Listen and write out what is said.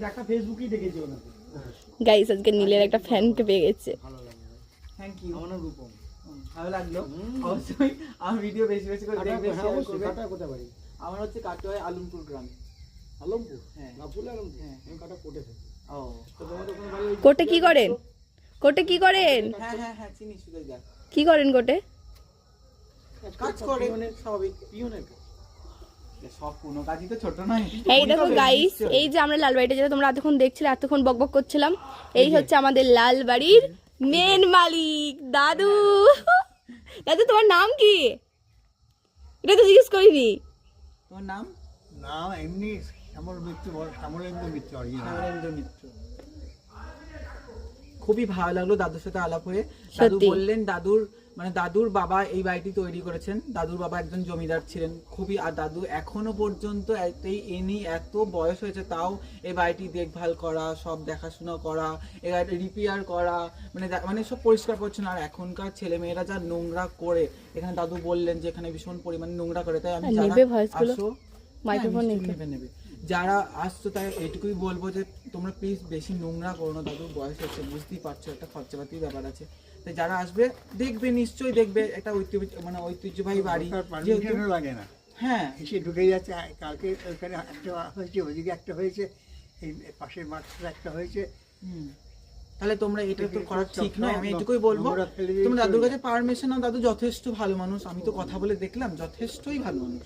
দেখা ফেসবুকেই দেখেছি ওনাকে। গাইস আজকে নীলের একটা ফ্যানকে পেয়ে গেছে। ভালো লাগলো। Thank you. আমার নাম রূপম। ভালো লাগলো। অবশ্যই আমার ভিডিও বেশি বেশি করে দেখবে, শেয়ার করবে। কাটা কোথায় বাড়ি? আমার হচ্ছে কাটোয়া আলমপুর গ্রাম। আলমপুর? হ্যাঁ। গাফুল আলমপুর? হ্যাঁ। আমি কাটা কোটে থাকি। ও তো তোমাদের ওখানে বাড়ি ওই কোটে কি করেন? কোটে কি করেন? হ্যাঁ হ্যাঁ হ্যাঁ, চিনি সুদয় দা। কি করেন কোটে? কাজ করে পিয়নের স্বাভাবিক। পিয়নের কাজ। সব কোনো কাজই তো ছোট নয়। এই উনি দেখো তো গাইস, নিশ্চয়ই। এই যে আমরা লালবাড়িটা যেটা তোমরা এতক্ষণ দেখছিলে, এতক্ষণ বকবক করছিলাম, এই হচ্ছে আমাদের লালবাড়ির মেন মালিক দাদু। দাদু তোমার নাম কি? এটা তো জিজ্ঞেস করিনি। তোমার নাম? না এমনি শ্যামল মিত্র, শ্যামলেন্দু মিত্র অরিজিনাল। নরেন্দ্র মিত্র। খুবই ভালো লাগলো দাদুর সাথে আলাপ হয়ে। দাদু সত্যি। বললেন দাদুর বাবা এই বাড়িটি তৈরি করেছেন। দাদুর বাবা একজন জমিদার ছিলেন খুবই, আর দাদু এখনো পর্যন্ত এত বয়স হয়েছে তাও এই বাড়িটি দেখভাল করা, সব দেখাশোনা করা, এই বাড়িটি রিপেয়ার করা, মানে সব পরিষ্কার পরিচ্ছন্ন। আর এখনকার ছেলে মেয়েরা যা নোংরা করে, এখানে দাদু বললেন যে এখানে ভীষণ পরিমাণে নোংরা করে। তাই আমি আর যারা নেবে voice গুলো? আসো, মাইক্রোফোন হ্যাঁ, নেই তো? নিশ্চয়ই নেবে। যারা আসছো তাই এইটুকুই বলবো যে তোমরা প্লিজ বেশি নোংরা করো না। দাদুর বয়স হচ্ছে, বুঝতেই পারছো, একটা খরচাপাতির ব্যাপার আছে। তাই যারা আসবে দেখবে, নিশ্চয়ই দেখবে একটা ঐতিহ্যবাহী বাড়ি। যেহেতু পারমিশনও লাগে না, হ্যাঁ এসে ঢুকে যাচ্ছে। কালকে ওইখানে একটা হয়েছে, ওইদিকে একটা হয়েছে, এই পাশের মাঠটা একটা হয়েছে। হুম। তাহলে তোমরা এটা তো করা ঠিক সব নয়। আমি এটুকুই বলবো, নোংরা ফেলে দিয়ে তোমরা দাদুর চলে কাছে পারমিশন নাও। দাদু যথেষ্ট ভালো মানুষ, আমি তো কথা বলে দেখলাম, যথেষ্টই ভালো মানুষ।